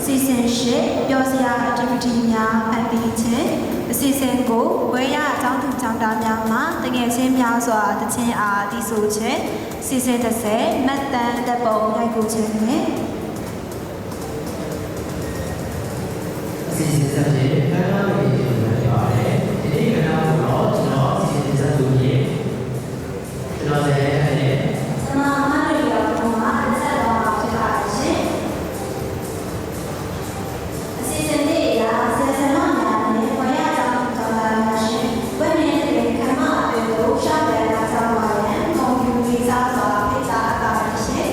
season 8ပြောစရာ activity များဖန်တီးခြင်းအစီအစဉ်ကိုဝေရအကြောင်းသူကျောင်းသားများမှတကယ်ချင်းများစွာတခြင်းအားတည်ဆိုခြင်း season 10မတ်တန်တပ်ပုံရိုက်ကူခြင်းနှင့်အစီအစဉ်ဆက်ဖြင့်ခန်းနာဝင်ခြင်းဖြစ်ပါတယ်ဒီနေ့ခန်းနာကိုတော့ကျွန်တော်အစီအစဉ်ဆက်လုပ်ရင်ကျွန်တော်လည်းအဲ့ကျွန်တော်မရရတော့မှာဆက်တော့မှာဖြစ်ပါရှင်အစီအစဉ်လေးရာဆက်ဆက်မှများနဲ့ဝေရအကြောင်းကျောင်းသားများရှင်ဝိနည်းတဲ့ခမအပေကိုရှောက်တယ်လာကြပါရန်ကွန်ပျူတာစာဖိတ်တာအပါရှင်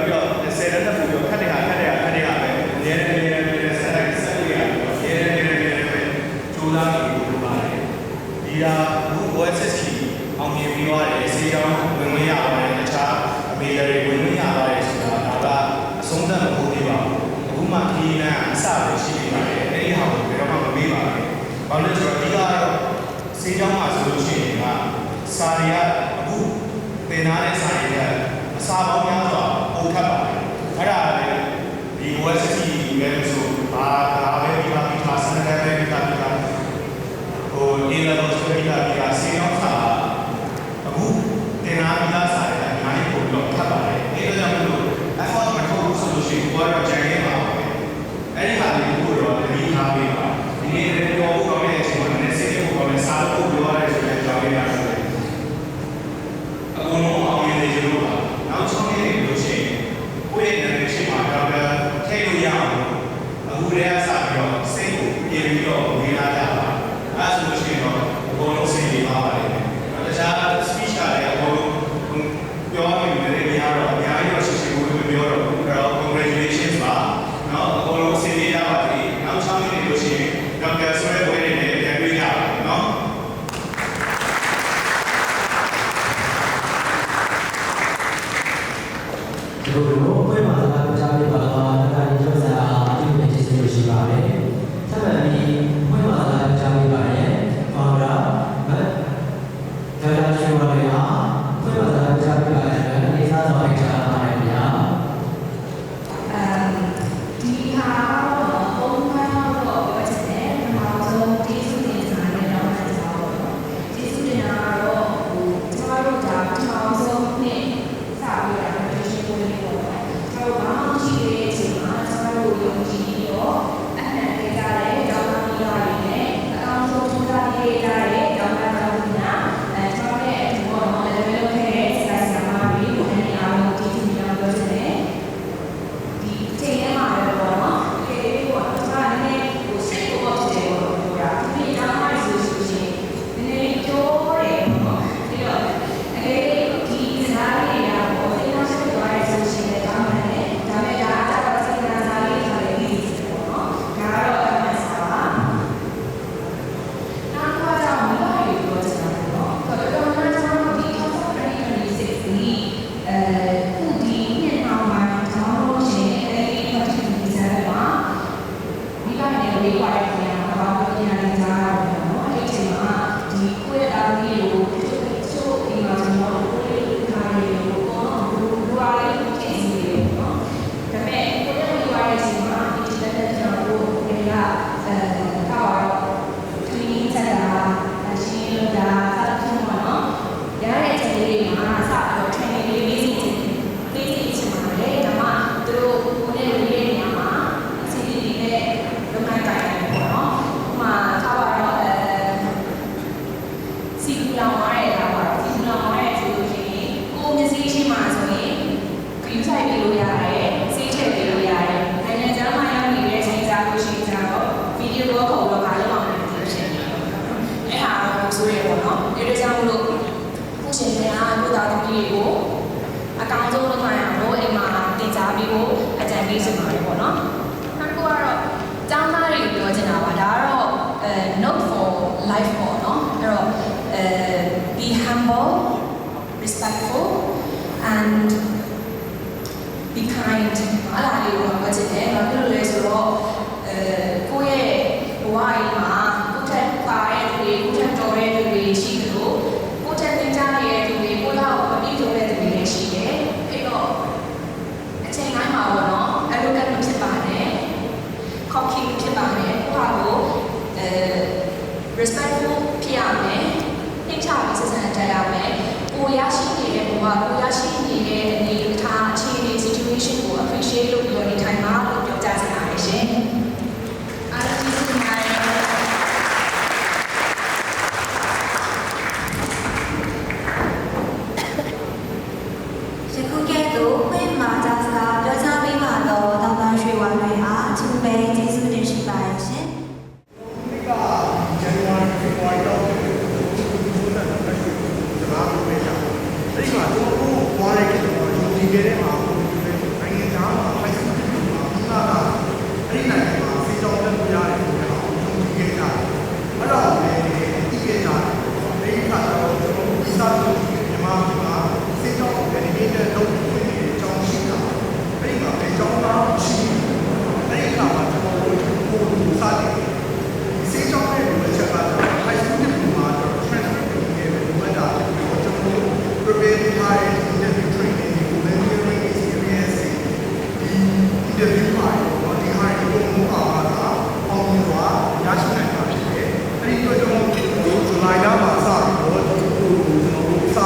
ပြော10တန်းတက်ပြီးတော့ခက်တဲ့ဟာပဲအများနဲ့ဆက်လိုက်ဆက်လို့ရတယ်အများနဲ့ကြိုးစားပြီးလုပ်ပါတယ်ဒီဟာအခု OSSC အောင်မြင်ပြီးသွားတယ်စေတောင်းဝင်ဝင်ရပါတယ်တခြားအမေတွေဝင်ဝင်ရပါတယ်ဆိုတာဒါကအဆုံးသတ်မဟုတ်သေးပါဘူးအခုမှခီးနန်းအစပဲရှိနေပါတယ်အဲ့ဒီဟာကိုဘယ်တော့မှမမေ့ပါဘူးဘာလို့လဲဆိုတော့ဒီကတော့စေတောင်းမှာဆိုလို့ရှိရင်ကစာတွေကအခုသင်ထားတဲ့စာတွေကအစာပေါင်းများစွာပုံထပ်ပါတယ်အဲ့ဒါလည်းဒီ OSSC ပဲဆိုဘာပဲဒီမှာဒီမှာစနစ်ပဲဒီမှာဟို A-level ဆိုပြီးတာစေတောင်းစာအခုသင်ထားပြီးသားစာတွေအများကြီးပို့ပြီးတော့ထပ်ပါတယ်အဲ့ဒါကြောင့်မလို့ effort မထုတ်ဘူးဆိုလို့ရှိရင်ကိုကတော့ကြံခဲ့ပါပဲအဲ့ဒီဟာလေးကိုတော့တတိထားပေးပါဒီနေ့လည်းပြောဖို့ကောင်းတဲ့အချိန်မှာလည်းစိတ်ကိုကောင်းတဲ့စာလို့ပြောရတယ်ဆိုတဲ့ကြောင်းလေးရတယ်အကုန်လုံးအောင်မြင်နေကြလို့ပါနောက်ဆုံးနေ့လို့ရှိရင်ကိုယ့်ရဲ့နာမည်ရှိမှာတော့ထည့်လို့ရအောင်အခုတည်းကစပြီးတော့စိတ်ကိုပြင်ပြီးတော့ဝင်လာကြပါအဲဆိုလို့ရှိရင်တော့အကုန်လုံးစိတ်တွေပါပါ တို့လိုဖွင့်မှာစကားကြားပြပါတော့ဒါကကြောက်စရာအတူတူကျေးဇူးလို့ရှိပါတယ်ဆက်မှန်ပြီးဖွင့်မှာစကားကြားပြပါရဲ့ဘာသာမတ်ဒါကရှိပါလေဟာဖွင့်မှာစကားကြားပြပါရဲ့အနေစားဆောင်လိုက်ကြပါတယ်ဗျာဒီဟာတော့ဘုံမှာတော့ပြောချင်တယ်ဒီမှာဆုံးကျေးဇူးတင်စားရတော့မှကျွန်တော်တို့ကျေးဇူးတင်တာတော့ကျွန်တော်တို့ဒါဒီမှာဆုံးနဲ့စပြီးတာလည်းရှင်းဖို့လေးပေါ့ကျွန်တော်ဘာမှရှိတဲ့အချိန်မှာကျွန်တော်တို့ယုံကြည်ပြီးတော့အနှံ့ပေးကြတဲ့ကျောင်းသားကြီးတွေနဲ့အကောင်းဆုံးထူးခြားရေးကြတဲ့ကျောင်းသားကျောင်းသူများကျွန်တော်ရဲ့အတူပေါ့နော်လည်းလုပ်ခဲ့တဲ့ဆရာဆရာမတွေကိုလည်းအားလုံးကျေးဇူးတင်ပြောချင်တယ်ဒီချိန်ထဲမှာလည်းပေါ့နော်ဒီလေးပေါ့ကျွန်တော်လည်းနည်းနည်းကိုစိတ်ကိုပေါ့တယ်ပေါ့ပြောတာဒီနေ့အားလုံးဆိုရှင်နည်းနည်းပြောတယ်ပေါ့ပြီးတော့ဒီဇာတ်ရည်ရပေါ့ဒီမှာဆက်သွားရဆိုရှင်လည်းဒါမှလည်းဒါမဲ့ဒါကတော့စိတ်နာဇာတ်ရည်ဆိုတဲ့ဒီပေါ့နော်ဒါကတော့အမှန်စာပါနောက်တစ်ခါကျတော့မိဘတွေပြောချင်တာပေါ့ဆိုတော့ကျွန်တော်ဒီ2026ဒီခုဒီနှစ်နောက်ပိုင်းကျွန်တော်တို့ရှင်အဲဒီ2027မှာမိဘတွေဝေးသွားတဲ့နေရာမှာဘာလို့ပြန်နေကြတာလဲနော်အဲ့ဒီအချိန်မှာဒီကိုယ့်ရဲ့အားကြီးကိုချို့ဒီမှာကျွန်တော်တို့ကိုယ်လေးထားရည်ကိုတော့လူအားလေးသိနေတယ်နော်ဒါပေမဲ့ကိုယ့်ရဲ့ဝေးသွားတဲ့အချိန်မှာဒီလက်လက်ကျွန်တော်တို့တွေကကောက်တော့ဒီချက်တာအရှင်းလို့ဒါဆက်ဖြစ်မှာနော်ရတဲ့အချိန်လေးမှာစပြီးတော့ training လေးပေးစီချင်ပါတယ်ဒါမှသူတို့ကိုယ်နဲ့ဝေးတဲ့နေရာမှာအစီအစဉ်တွေနဲ့လုပ်နိုင်ကြတယ်ပေါ့နော်ဥပမာထားပါတော့စီကူလောင်သွားတဲ့လားပါစီကူလောင်သွားတဲ့ဆိုလို့ရှိရင်ကိုယ်မျက်စိရှိမှဆိုရင်ခရီးဆိုင်ပေးလို့ရတယ်စေးထည့်ပေးလို့ရတယ်နိုင်ငံခြားမှာရောက်နေတဲ့ချိန်စားလို့ရှိရင်ကျတော့ဗီဒီယိုကောခေါ်တော့ဘာလို့အောင်လဲဒီလိုဖြစ်နေတယ်အဲ့ဟာတော့ဆိုရပေါ့နော်ဒီလိုကြောင့်မလို့ခုရှင်တွေကကိုသားသမီးတွေကိုအကောင်းဆုံးလုပ်နိုင်အောင်လို့အိမ်မှာတင်ကြားပေးဖို့အကြံပေးချင်ပါတယ်ပေါ့နော်နောက်တစ်ခုကတော့ကျောင်းသားတွေပြောချင်တာပါဒါကတော့note for life ပေါ့နော်အဲ့တော့be humble respectful and be kind အဲ့ဒါလေးကိုပြောချင်တယ်ဘာဖြစ်လို့လဲဆိုတော့ကိုယ့်ရဲ့ဘဝအိမ်မှာကိုယ့်ထက်ပါတဲ့သူတွေကိုယ့်ထက်တော်တဲ့သူတွေရှိသလိုကိုယ့်ထက်သင်ကြားနေတဲ့သူတွေကိုယ့်လောက်အပြည့်စုံတဲ့သူတွေလည်းရှိတယ်အဲ့တော့အချိန်တိုင်းမှာပေါ့နော်အဲ့လိုကမဖြစ်ပါနဲ့ခေါက်ခင်ဖြစ်ပါနဲ့ကိုယ့်ဟာကိုrespectful ဖြစ်ရမယ်နှိမ့်ချပြီးဆက်ဆံတတ်ရမယ်ကိုရရှိနေတဲ့ဘဝကိုရရှိနေတဲ့အနေအထားအခြေအနေ situation ကို appreciate လုပ်ပြီးတော့နေထိုင်ပါလို့ပြောကြားချင်ပါတယ်ရှင်အားလုံးကျေးဇူးတင်ပါတယ်ယခုကဲ့သို့ဖွင့်မှာကြားစကားပြောကြားပေးမှာတော့တောင်ပန်းရွှေဝါတွေအားအထူးပဲကျေးဇူးတင်ရှိပါတယ်ရှင်ဒီက January February တော့ဒီလိုနဲ့တက်ရှိစကားပြောပေးကြတယ်အဲ့ဒီမှာကျွန်တော်တို့ပွားလိုက်တဲ့တော့ဒီကဲထဲမှာနိုင်ငံသားမှာဖိုက်စစ်တွေမှာဒီကအဲ့ဒီနိုင်ငံမှာစေတောင်းတက်ပြရတယ်ဆိုတော့ဒီကဲကြတယ်အဲ့တော့ဒီကဲကြတယ်ဒီကတော့ကျွန်တော်ဒီစားလို့မြန်မာမှာစေတောင်းတယ်ဒီကဲတော့ဖွင့်နေတဲ့အကြောင်းရှိတာအဲ့ဒီမှာအကြောင်းသားရှိအဲ့ဒီကမှာကျွန်တော်တို့ကိုစားတယ်စေတောင်းတဲ့လူချက်ကတော့ဖိုက်စစ်တွေမှာ transcript တွေနဲ့ဘယ်မှာကျွန်တော် prepare high interview training ကိုလည်း experience ဒီ interview မှာတော့ဒီ high ကိုမအားတာအောင်မြင်စွာရရှိနိုင်တာဖြစ်တယ်။အဲဒီတော့ကျွန်တော်တို့ဇူလိုင်လမှာစပြီးတော့ကျွန်တော်တို့စ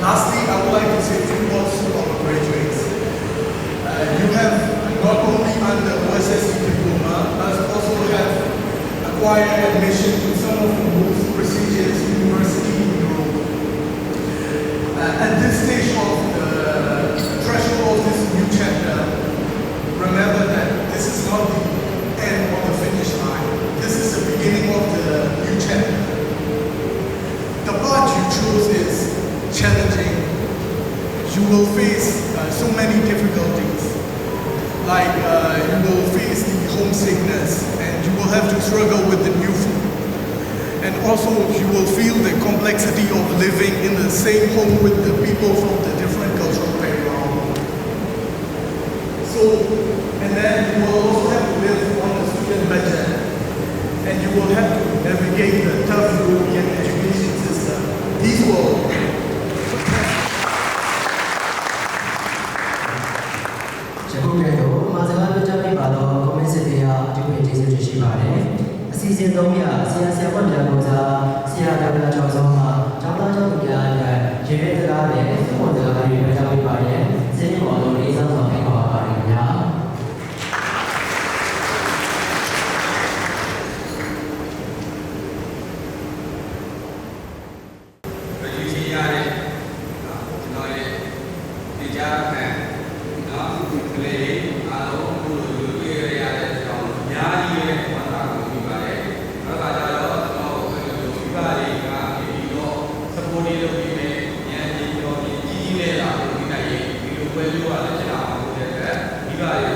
Lastly, I would like to say a few words to our graduates. You have not only earned the OSSE diploma, but also have acquired admission to some of the most prestigious universities in Europe. At this stage of the threshold of this new chapter, remember that this is not the end of the finish line. This is the beginning of the new chapter. The path you choose is challenging. You will face so many difficulties. Like you will face the homesickness, and you will have to struggle with the new food. And also you will feel the complexity of living in the same home with the people from the different cultural background. So, and then you will also have to live on the student budget, and you will have to navigate the tough European education system. These will Season 3ရဆရာဆရာမများကိုစားဆရာဒေါက်တာကျော်စောမှကျောင်းသားကျောင်းသူများအတွက်ရေရဲစကားနဲ့စုံစကားတွေပြောပြပေးပါရဲ့စင်းပေါ်လုံးလေးစားဆောင်ပေးပါပါရခင်ဗျာBye.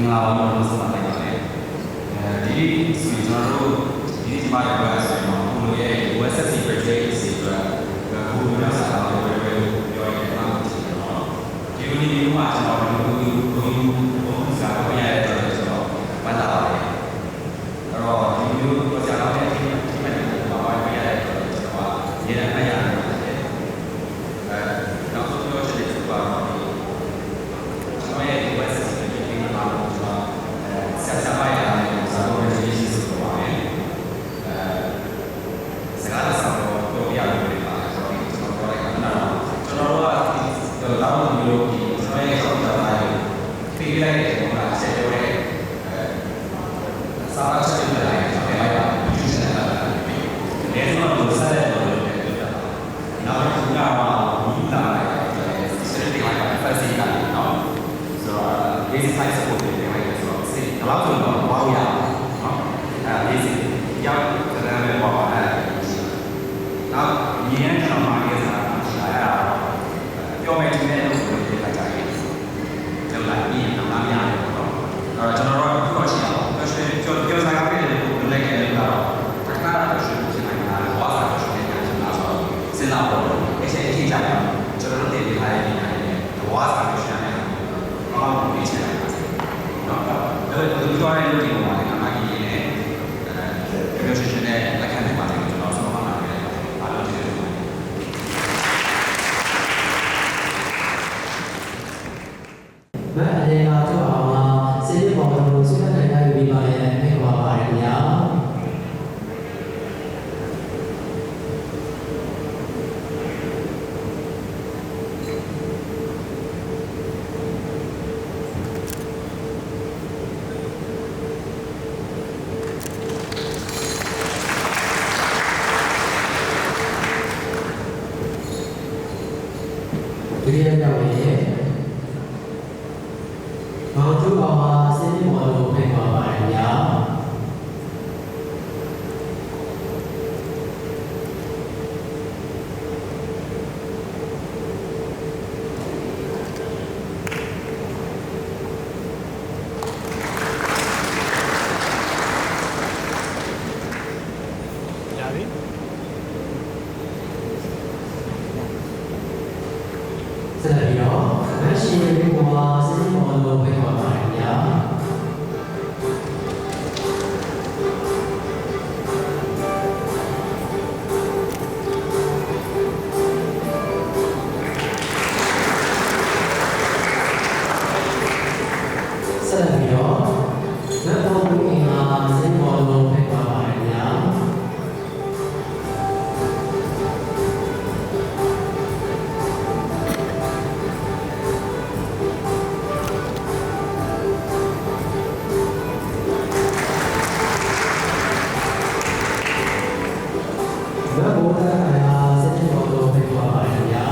င်္ဂလာပါလို့ဆိုပါတယ်ဒီဆိုရင်ကျွန်တော်တို့ဒီဒီမှာတော့ဆိုရင်ဘုလိုရဲ့ OSSC graduate တွေအတွက်ဘုလိုမျိုးစာသားတွေပြောရတဲ့အားဖြင့်တော့ဒီလိုမျိုးမှာကျွန်တော်တို့ဘုစာပေါ်ရတဲ့တော့ကျွန်တော်ပတ်လာပါတယ်အဲ့တော့ဒီမျိုးပေါ်ကြတော့တဲ့အချိန်ဒီမှာပါရတဲ့တော့ကျွန်တော်ရေရမ်းရရတယ်နောက်ဆုံးပြောချင်တဲ့ဘာလို့ကျွန်တော်ရဲ့ OSSC တွေမှာတော့ဆက်စားရတဲ့စာပေါ်ရည်ရှိဆိုတော့ပါတယ်စကားဆောင်တော့ပြောပြရတယ်ပါဆိုတော့ကျွန်တော်ပြောလိုက်တာကျွန်တော်တို့ကတော့မျိုးဒီကျွန်တော်ရဲ့ဆောင်းတာတွေဖိလိုက်တဲ့ပုံကဆက်ပြောတဲ့စာအချက်တွေလိုက်ကျွန်တော်လိုက်တာဒီစက်တာလည်းကျွန်တော်ဆက်တဲ့ပုံတွေပြောပြတာနောက်တစ်ခုကတော့ဒီလာတဲ့စက်တွေလိုက်တာ facility ကတော့ဆိုတော့ basic site support တွေလိုက်တယ်ဆိုတော့စိတ်တော့ဆိုတော့ဝါးရအောင်နော်အဲ basic ရောက်တဲ့လည်းပေါ့အဲနောက်ညီရန်ကျွန်တော်မှာရေးစားတာရှိတာပြောမယ်ဒီနေ့လို့ပြောပြလိုက်ကြရင်လောက်လိုက်ပြီးတော့မရဘူးတော့အဲ့တော့ကျွန်တော်တို့အခုတော့ရှိအောင်ပြောစားကားပြည့်တယ်လို့လည်းကြည့်လို့တော့တခါတော့ရှိနေနေတာဝါးစားတော့ရှိနေတာဆိုတော့စဉ်းစားဖို့အချိန်အထိကြာတယ်ကျွန်တော်တို့တည်ထားတဲ့နေရာနဲ့ဝါးစားလို့ရှိနေတာဘာမှမဖြစ်နိုင်ဘူးနော်အဲ့တော့ဒီတော့လည်းဒီမှာလည်းအမှန်ကြီးနဲ့ပြောချင်တဲ့လက်ခံတဲ့ပါတယ်ကျွန်တော်ဆုံးမှာပါတယ်အားလုံးကျေးဇူးတင်ပါတယ် မအရင်ကကြောက်အောင်မှာစေတီပေါ်လို့ဆွေးနွေးနိုင်ပြီးပါရဲ့ဖိတ်ခေါ်ပါတယ်ခင်ဗျာဒီနေ့ရောက်ရင်မောင်ကျူအောင်မှာစေတီပေါ်လို့ဖိတ်ခေါ်ပါတယ်ခင်ဗျာဆက်လက်ပြီးတော့မရှိတဲ့ဘုရားစေတီပေါ်လို့ဖိတ်ခေါ်ပါတယ်ခင်ဗျာဆက်လက်ပြီးတော့မတော်ဘူးအင်္ဂါစေတီပေါ်လို့ဖိတ်ခေါ်ပါတယ်ခင်ဗျာဘယ်ဘုရားအားစေတီပေါ်လို့ဖိတ်ခေါ်ပါတယ်ခင်ဗျာ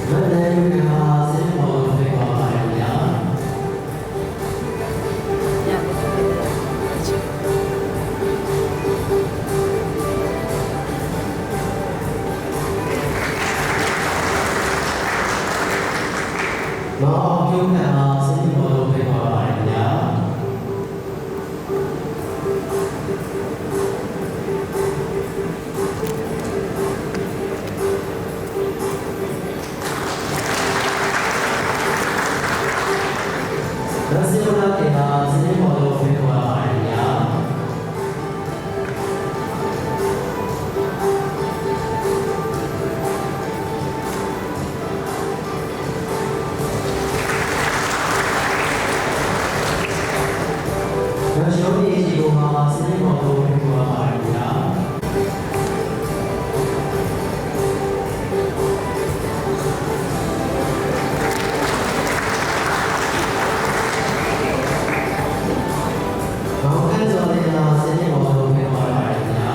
မလည်းယူအားစေတီပေါ်လို့ဖိတ်ခေါ်ပါတယ်ခင်ဗျာမောင်ကျူကအားစေတီပေါ်လို့ဖိတ်ခေါ်ပါတယ်ခင်ဗျာလက်စီလာကေအားစေတီပေါ်လို့ဖိတ်ခေါ်ပါတယ်ခင်ဗျာမရှိဘူးဒီလိုမှာစေတီပေါ်လို့ဖိတ်ခေါ်ပါတယ်ခင်ဗျာမောင်ကန်းစော်လေးအားစေတီပေါ်လို့ဖိတ်ခေါ်ပါတယ်ခင်ဗျာ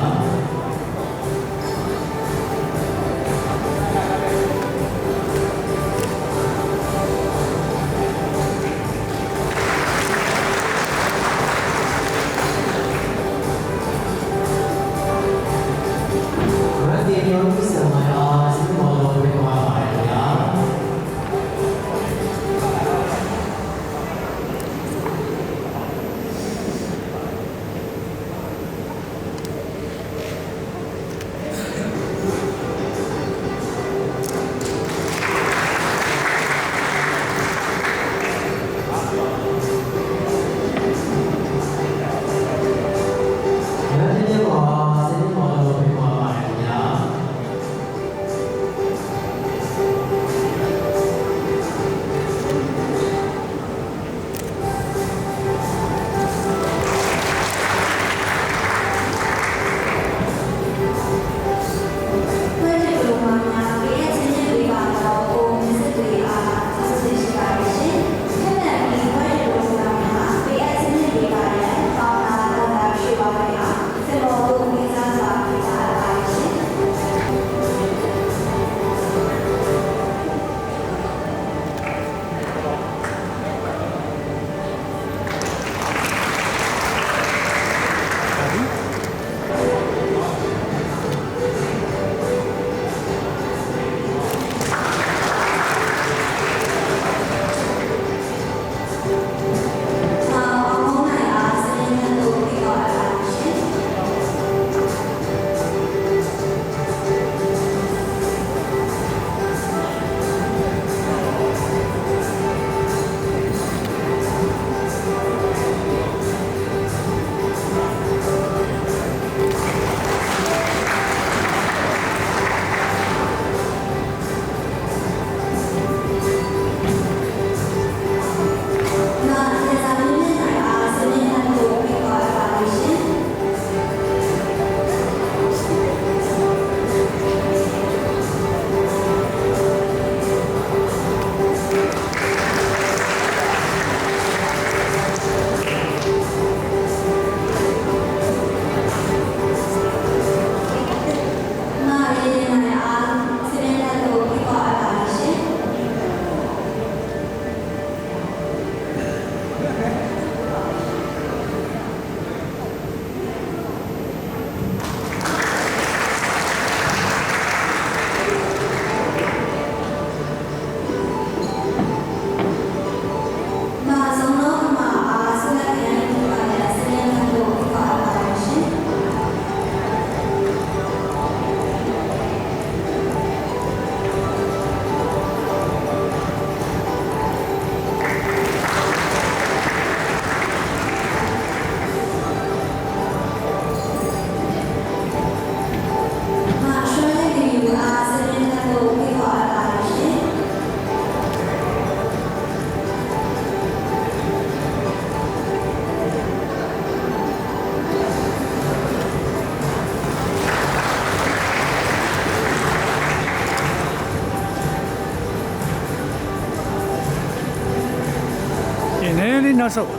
နည်းနည်းနောက်ဆုတ်ဟု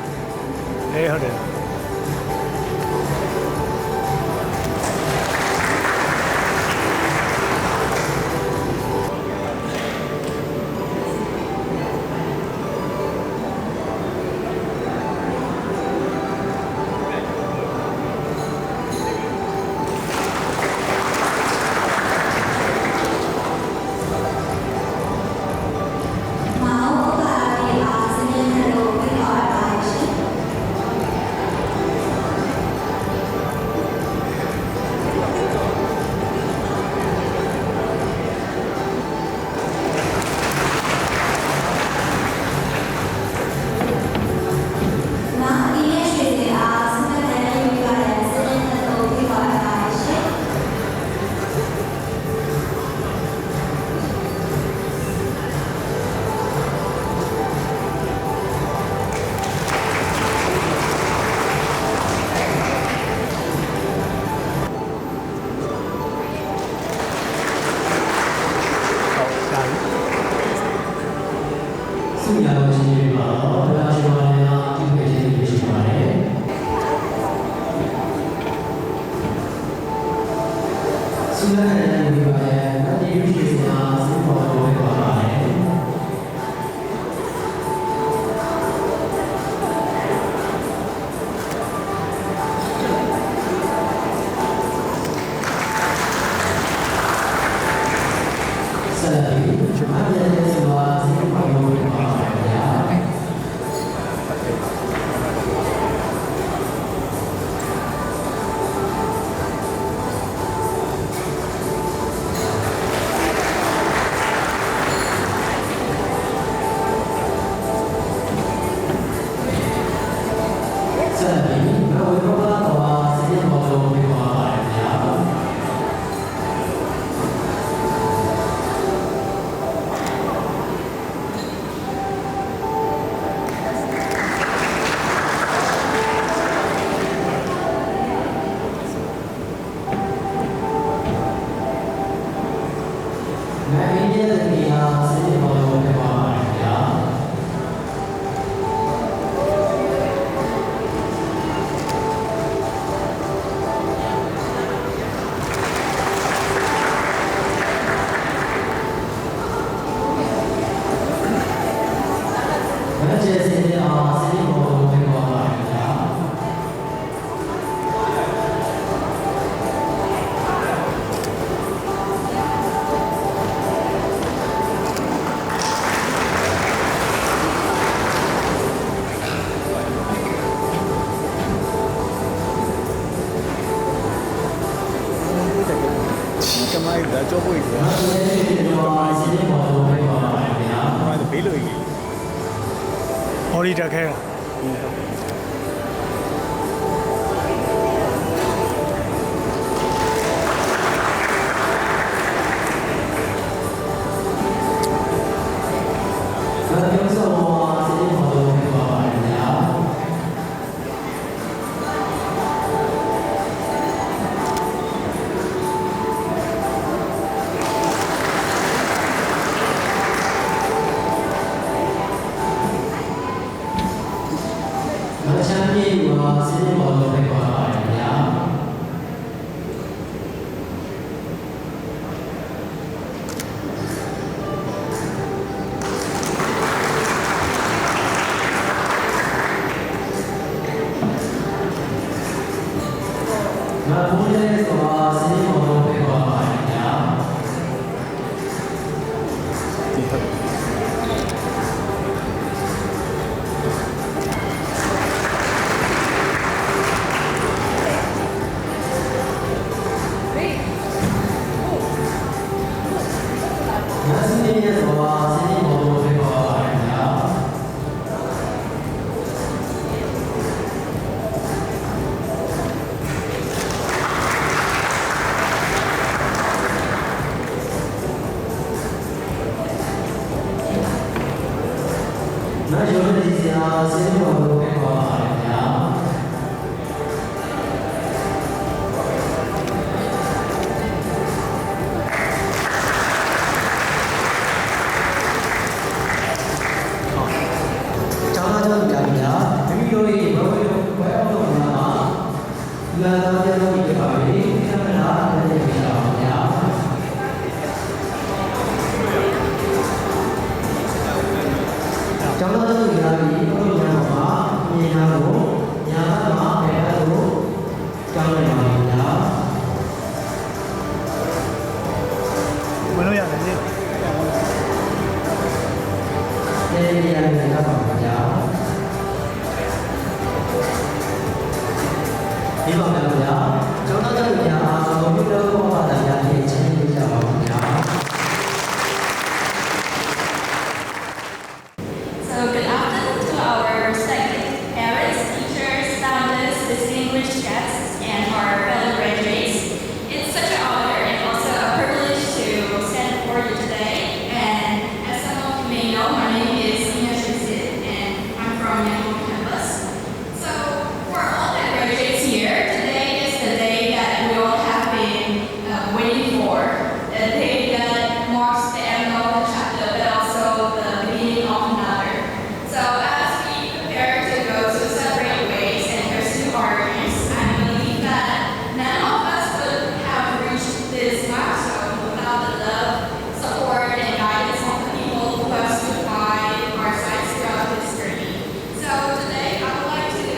တ်တယ် ဆုရပါရှင်ပြပါတော့ဘုရားရှင်ပါများပြုခဲ့ခြင်းတွေရှိပါတယ်ဆုရတဲ့နေပါရဲ့မတိရုရှိစရာစိတ်ပေါ်တော်ပါပါတယ်ဆက်ပြီးမန္တလေးဆိုတာစိတ်ပေါ်တော်ပါဗျာဆက်ပြီးဘဝရောပါတော်စိတ်ပေါ်တော်ပါဗျာကြောပွေးတယ်။ဘေးလို့ကြီး။ဟော်ရီတက်ခဲတာ။ တို့ရဲ့ဘဝဘဝအောင်လို့များမှာလာတော်တဲ့လူတွေပါပဲခဏလာတဲ့နေရာပါဗျာကျောင်းသားတို့များပြီးဘုရားများမှာမြင်လာဖို့ညာဘက်မှာဘယ်ဘက်ကိုကျောင်းလိုက်ပါဗျာမလို့ရတယ်လေနေရာနေရာပါဗျာဒီပါဗျာကျောင်းသားတို့များကွန်ပျူတာပေါ်မှာတရားဖြည့်ချင်းပြကြပါဗျာ So good afternoon to our respected parents, teachers, founders, distinguished guests, and our fellow graduates. It's such an honor and also a privilege to stand before you today. And as some of you may know, my name is Ina Shizit, and I'm from Yangon campus. So for all the graduates here, today is the day that we all have been waiting for. A day that marks the end of the chapter, but also the beginning of another. So as we prepare to go to separate ways and pursue our dreams, I believe that none of us would have reached this milestone without the love, support, and guidance of the people who have stood by our sides throughout this journey. So today, I would like to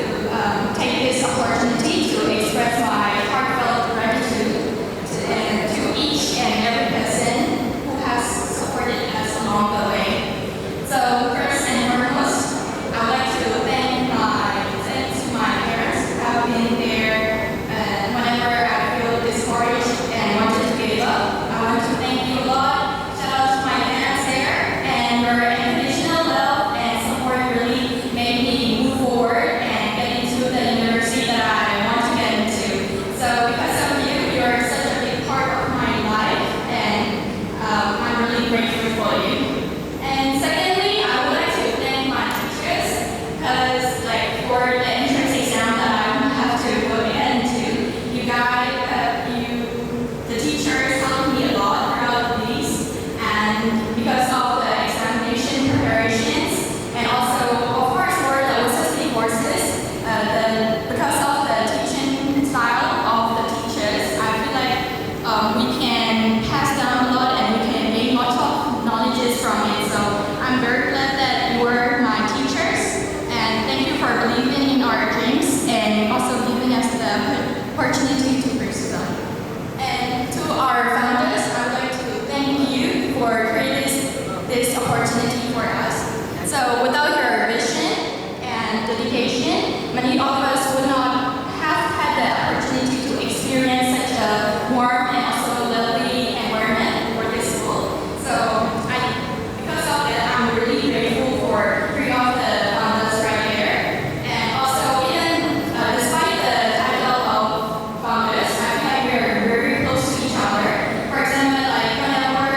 take this opportunity to express my heartfelt gratitude to each and every person who has supported us along the way. So first and foremost, I would like to thank my parents who have been there whenever I feel discouraged and wanted to give up. I want to thank you a lot. Shout out to my parents there, and your unconditional love and support really made me move forward and get into the university that I want to get into. So because of you, you're such a big part of my life, and I'm really grateful for you. And secondly, I would like to thank my teachers because, like, for the entrance exam that I have to go into, you guys, the teachers helped me a lot throughout these, and because of the examination preparations, and also, of course, for the OSSP courses, because of the teaching style of the teachers, I feel like we can pass down a lot and we can gain lots of knowledges from it. So I'm very glad that you were my teachers, and thank you for believing in our dreams and also giving us the opportunity to pursue them. And to our founders, I would like to thank you for creating this opportunity for us. So without your vision and dedication, many of us would not have had the opportunity to experience such a warm and also lovely environment for this school. So because of that, I'm really grateful for three of the founders right here. And also, even despite the title of founders, I feel like we're very close to each other. For example, like whenever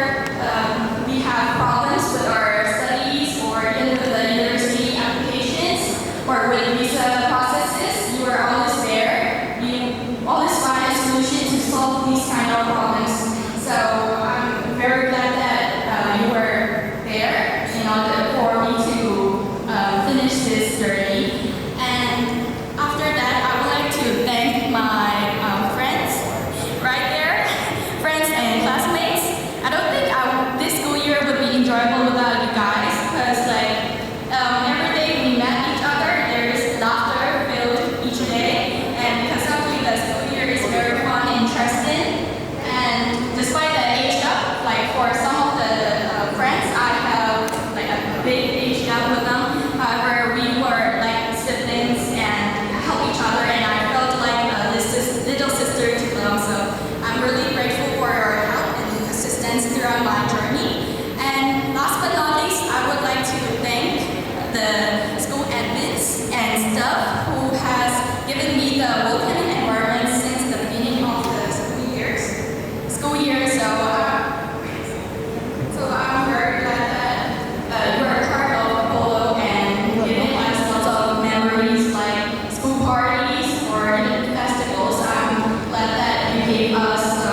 we have problems with our studies or even with the university applications or with visa processes, you are always there. You always find a solution to solve these kind of problems. So I'm very glad that you were there in order for me to finish this journey. And after that, I would like to thank my friends right there, friends and classmates. I don't think this school year would be enjoyable without you guys, because like every day we met each other, there is laughter filled each day, and because of you, the school year is very fun and interesting. And despite the age gap, like for some of the friends, I have like a big age gap with them. However, we were like siblings and help each other, and I felt like this little sister to them. So I'm really grateful for your help and assistance throughout my journey. And last but not least, I would like to thank the school admins and staff who has given me the welcoming environment since the beginning of the school year. So I'm very glad that you are part of Apollo and giving us lots of memories like school parties or even festivals. I'm glad that you gave us. So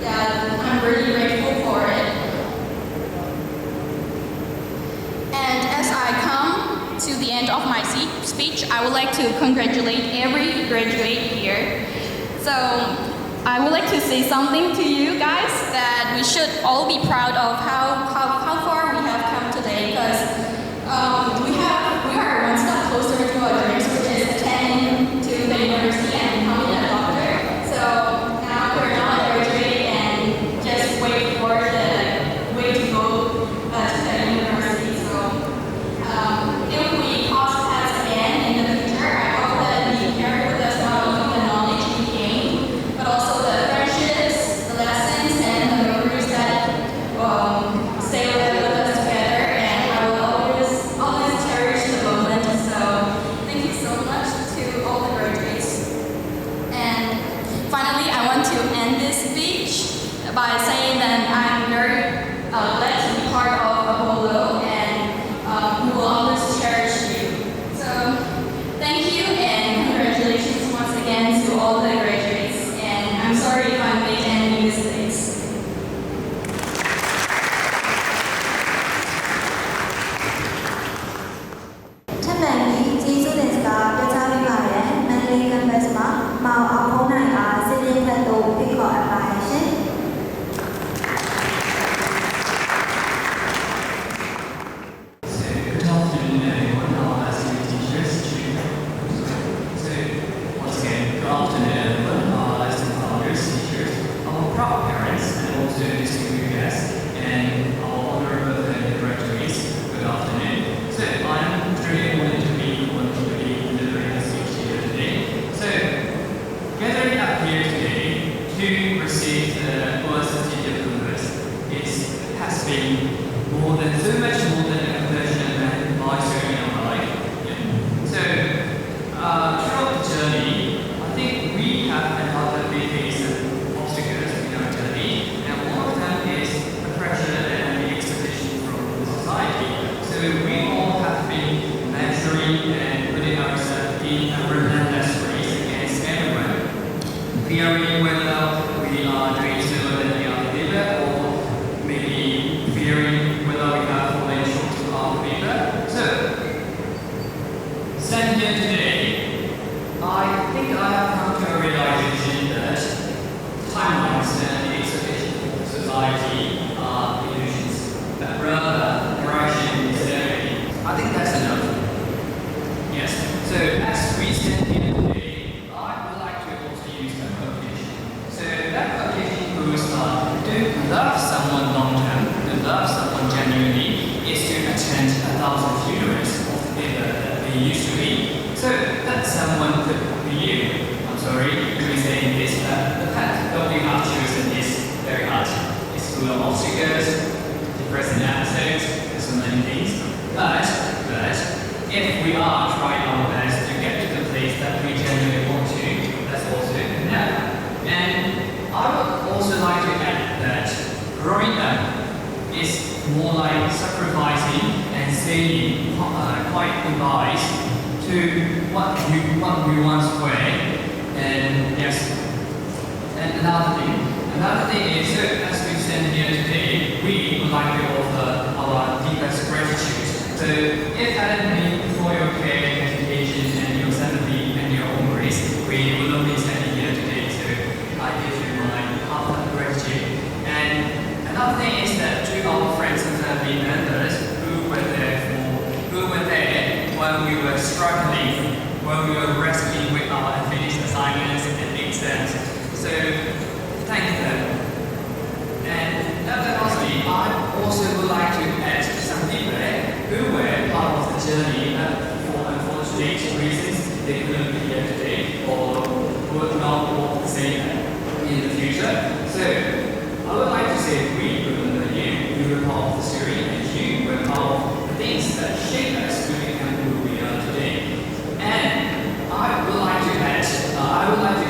yeah, I'm really grateful for it. And as I come to the end of my my speech, I would like to congratulate every graduate here. So I would like to say something to you guys that we should all be proud of how far we have come today, because we are one step closer to our dreams, which is attending to the university and becoming a doctor. So now we're not graduating and just wait for the way to go to the university. So if we cross paths again in the future, I hope that we carry with us not only the knowledge we gain, but also the friendships, the lessons, and the memories that stay with us together. And I will always cherish the moment. So thank you so much to all the graduates. And finally, I want to end this speech by saying that I'm very glad to be part of Apollo, and we will always cherish you. So thank you and congratulations once again to all the graduates. And I'm sorry if I made any mistakes. Good afternoon, everyone. Our esteemed teachers, once again, good afternoon, everyone. Our esteemed fathers, teachers, our proud parents, and also distinguished guests, and our honorable graduates. Good afternoon. So I'm very honored to be one of the delivering the speech here today. So gathering up here today to receive the university diplomas has been so much more than a pleasure and milestone in our life. Yeah. So throughout the journey, I think we have encountered big obstacles in our journey, and one of them is the pressure and the expectation from the society. So we all have been measuring and putting ourselves in a relentless race against everyone, fearing whether we are doing so than the other people, or maybe fearing whether we have fallen short of our paper. So, standing here today, I think I have come to a realization that timelines and the expectations of society are illusions, that rather direction is everything. I think that's enough. Yes. So, as we stand here today, I would like to also use that quotation. So, that quotation goes to love someone long term, to love someone genuinely, is to attend 1,000 funerals of the people that they used to be. So that someone could be you. I'm sorry to be saying this, but the path that we have chosen is very hard. It's full of obstacles, depressing episodes, and so many things. But if we are trying our best to get to the place that we genuinely want to, that's also enough. And I would also like to add that growing up is more like sacrificing and saying quite goodbyes to what we once were. And yes, and another thing is that as we stand here today, we would like to offer our deepest gratitude. So if it hadn't been for your care, education, and your sympathy and your own grace, we would not be standing here today. So I give you my heartfelt gratitude. And another thing is that to our friends and family members who were there when we were struggling, when we were wrestling with our unfinished assignments and exams. So thank them. And lastly, I also would like to add some people who were part of the journey for unfortunate reasons they couldn't be here today or would not walk the same in the future. So I would like to say we remember you were part of the series, and you were part of the things that shape us to become who we are today. And I would like to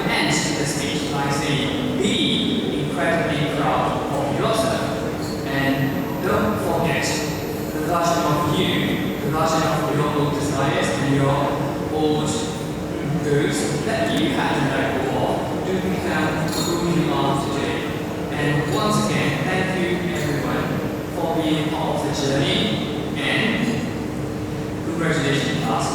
end the speech by saying be incredibly proud of yourself, and don't forget the version of you, the version of your old desires and your old goals that you had to let go of to become who you are today. And once again, thank you everyone for being part of the journey, and congratulations class.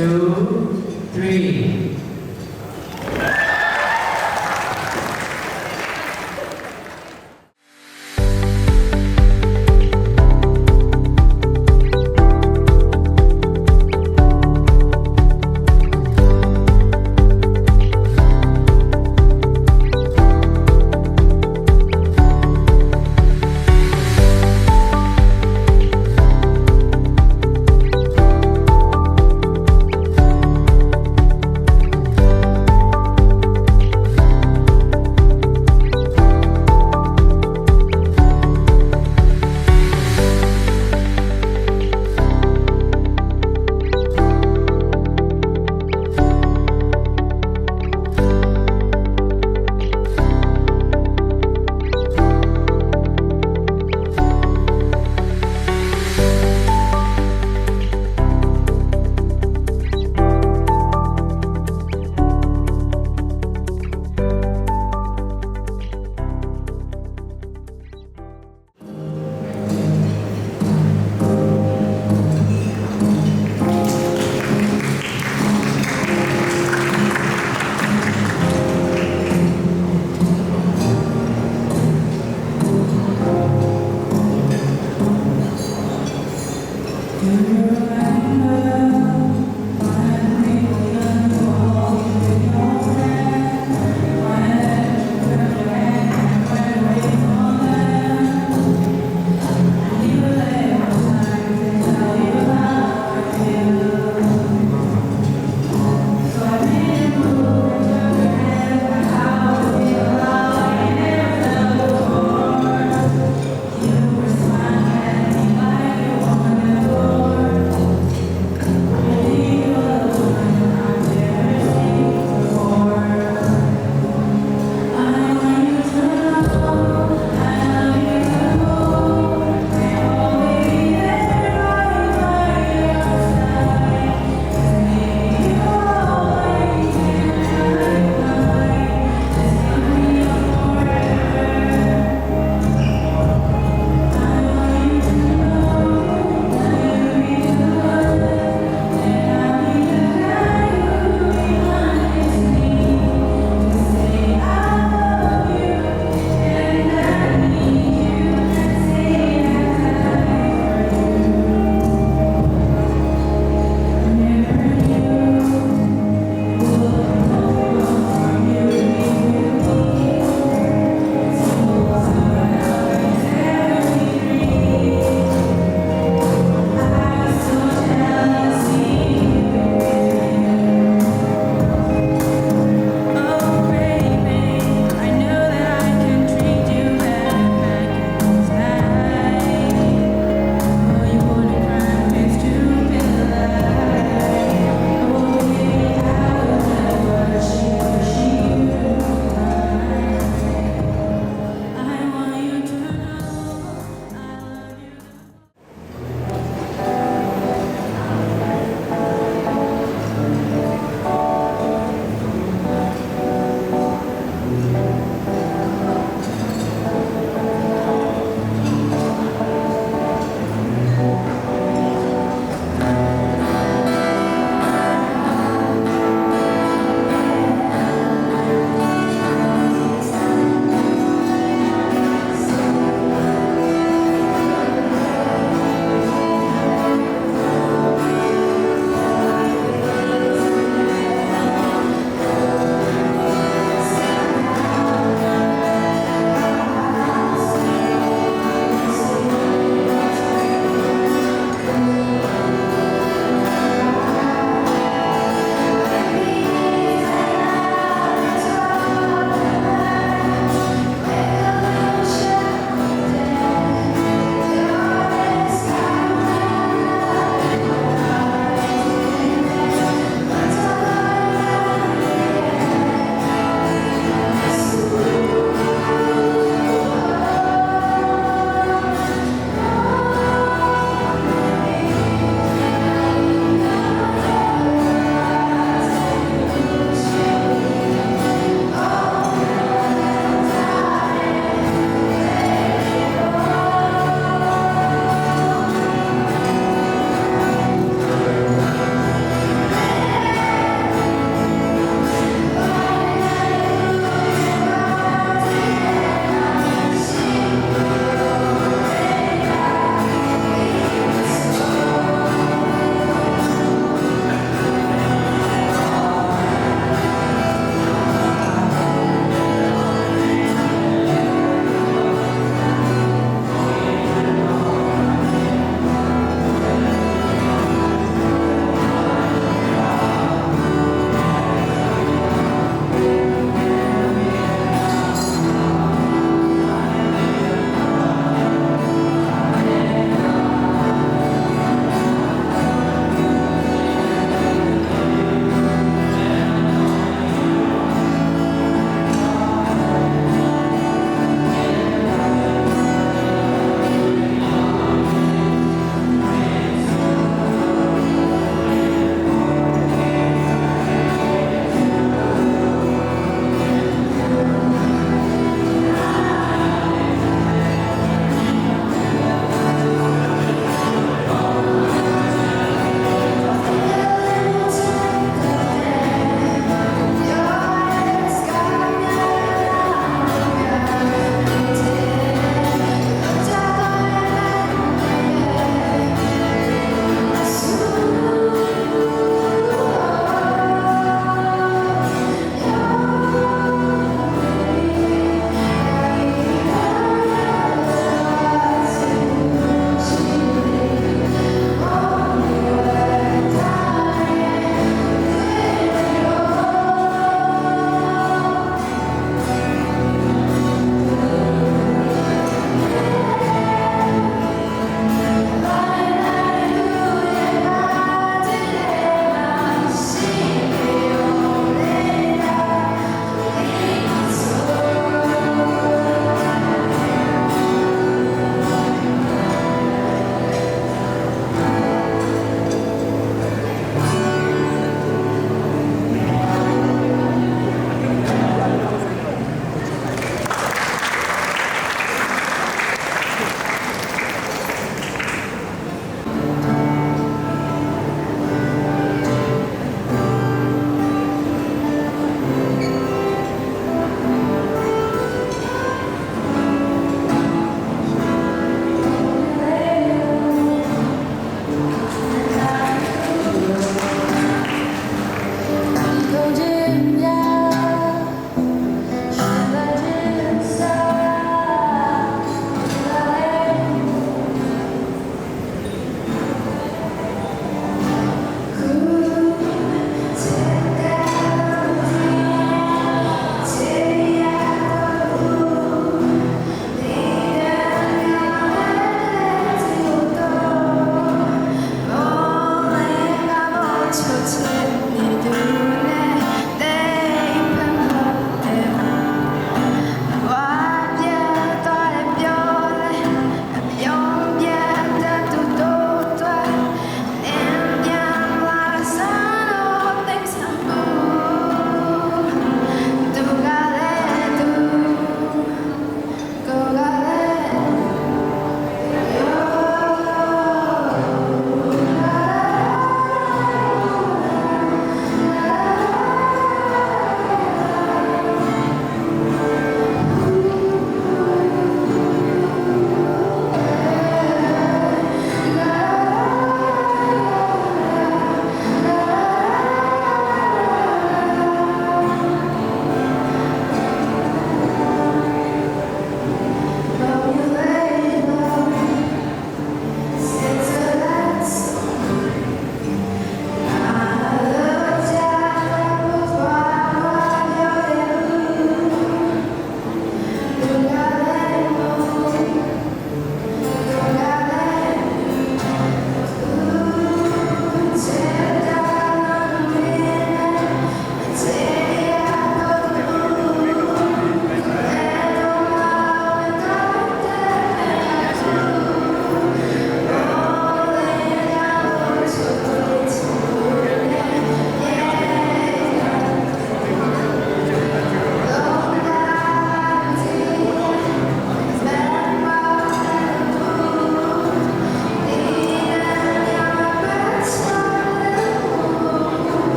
2, 3.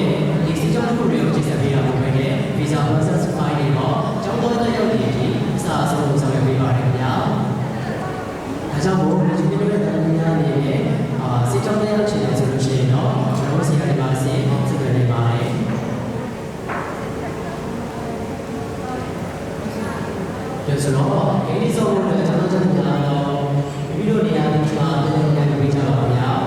ရဲ့ဒီစီကြောင်းတစ်ခုတွေကိုချိန်ဆက်ပေးတာပုံပဲနဲ့ visa process file တွေတော့ကျောင်းသားတက်ရောက်နေပြီးအစားအဆုံးဆောင်ရွက်ပေးပါတယ်ခင်ဗျာ။ဒါကြောင့်မို့ဒီနေ့ရဲ့တိုင်းများနေရဲ့စီကြောင်းတက်ရောက်ချင်တယ်ဆိုလို့ရှိရင်တော့ကျွန်တော်တို့စီကနေပါစေဆက်သွယ်နေပါတယ်။ဒါဆိုတော့ဒီဆုံးလို့ကျွန်တော်တို့ကတော့ဗီဒီယိုနေရာဒီမှာတင်ပြပေးကြပါမယ်ဗျာ။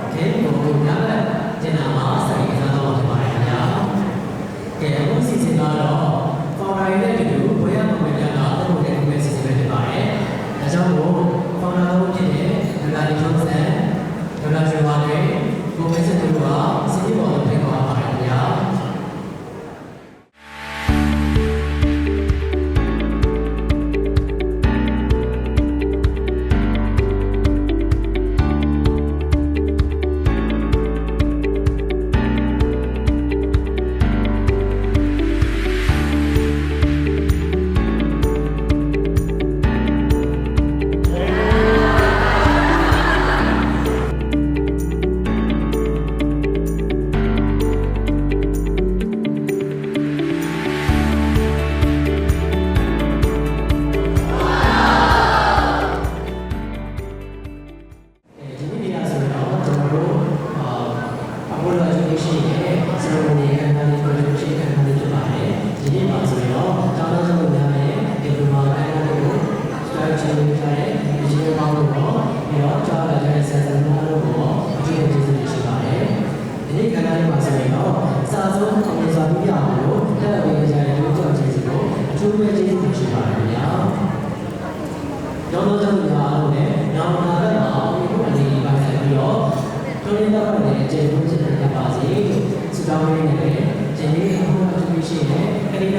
Okay ကိုနားလည်းကျန်တာမှာစိုက်စားတော့ဖြစ်ပါတယ်ခင်ဗျာ။ကဲအခုစီစဉ်ကတော့ founder ရဲ့တူတူဘွဲရပုံပဲပြန်တော့ပုံနဲ့ကိုယ်စီစဉ်ပေးပါတယ်။ဒါကြောင့်မို့ founder တို့ဖြစ်တဲ့ဒေါက်တာဒီကျော်ဆန်ဒေါက်တာကျော်ပါတွေကိုယ်စတဲ့ကစီစဉ်ပေါ်လုပ်ပေးပါပါတယ်ခင်ဗျာ။ဒီ